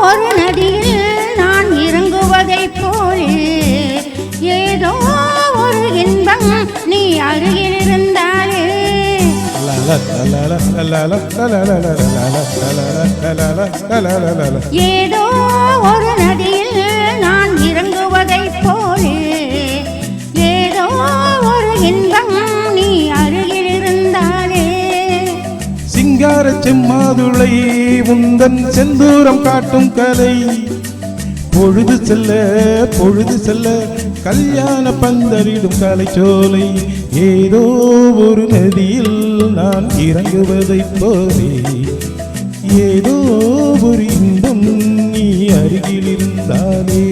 ஒரு நதியில் நான் இறங்குவதைப் போலே ஏதோ ஒரு இன்பம் நீ அருகில் இருந்தாலே ஏதோ ஒரு நதியில் நான் இறங்குவதைப் போலே ஏதோ ஒரு இன்பம் நீ அருகில் இருந்தாலே சிங்கார செம்மாதுளை உந்தன் செந்தூரம் காட்டும் கலை பொழுது செல்ல கல்யாண பந்தரிடும் கலைச்சோலை ஏதோ ஒரு நதியில் நான் இறங்குவதைப் போலே ஏதோ ஒரு இன்பம் நீ அருகில் இருந்தாலே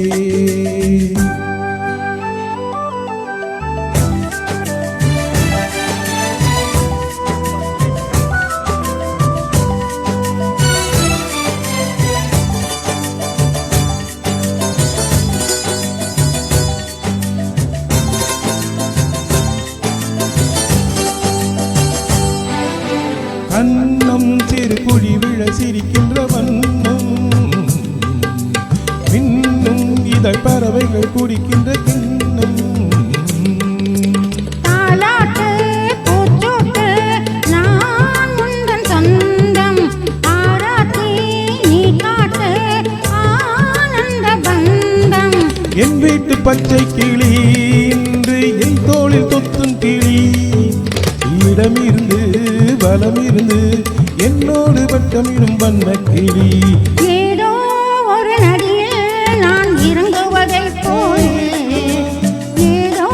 அன்னம் சிறு குழி விழ சிரிக்கின்ற வண்ணம் மின்னும் இதழ் பறவைகள் குடிக்கின்ற கிண்ணம் தாலாட்டு பூச்சூட்டு நான் முந்தன் சொந்தம் ஆராத்தி நீ காட்டு ஆனந்த பந்தம் என் வீட்டு பச்சை கிளி இன்று என் தோளில் தொத்தும் கிளி இடமிருந்து பலமிருந்து என்னோடு வட்டமிடும் வண்ண கிளி ஏதோ ஒரு நதியில் நான் இறங்குவதைப் போலே ஏதோ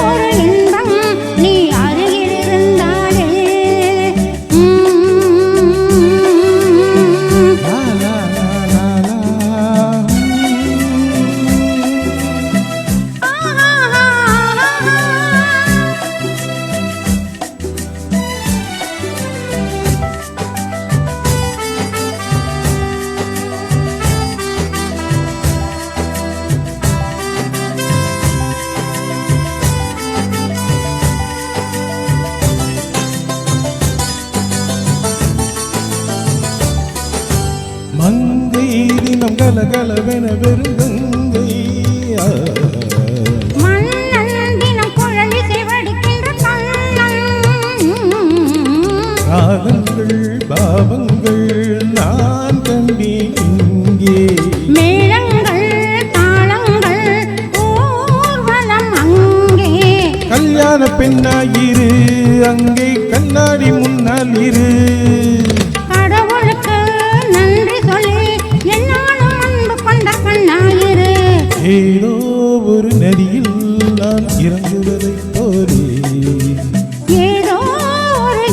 ஒரு இன்பம் நீ அருகில் இருந்தாலே மங்கை தினம் கலகலவென வெறுங்கங்கை மன்னன் தினம் குழலிசை வடிக்கின்ற கண்ணன் ராகங்கள் பாவங்கள் நான் கண்டேன் இங்கே மேளங்கள் தாளங்கள் ஊர்வலம் அங்கே கல்யாண பெண்ணாயிரு அங்கே கண்ணாடி முன்னால் இரு கடவுளுக்கு நன்றி சொல்லி என்னாலும் அன்பு கொண்ட கண்ணாயிரு ஏதோ ஒரு நதியில் நான் இறங்குவதைப் போலே ஏதோ ஒரு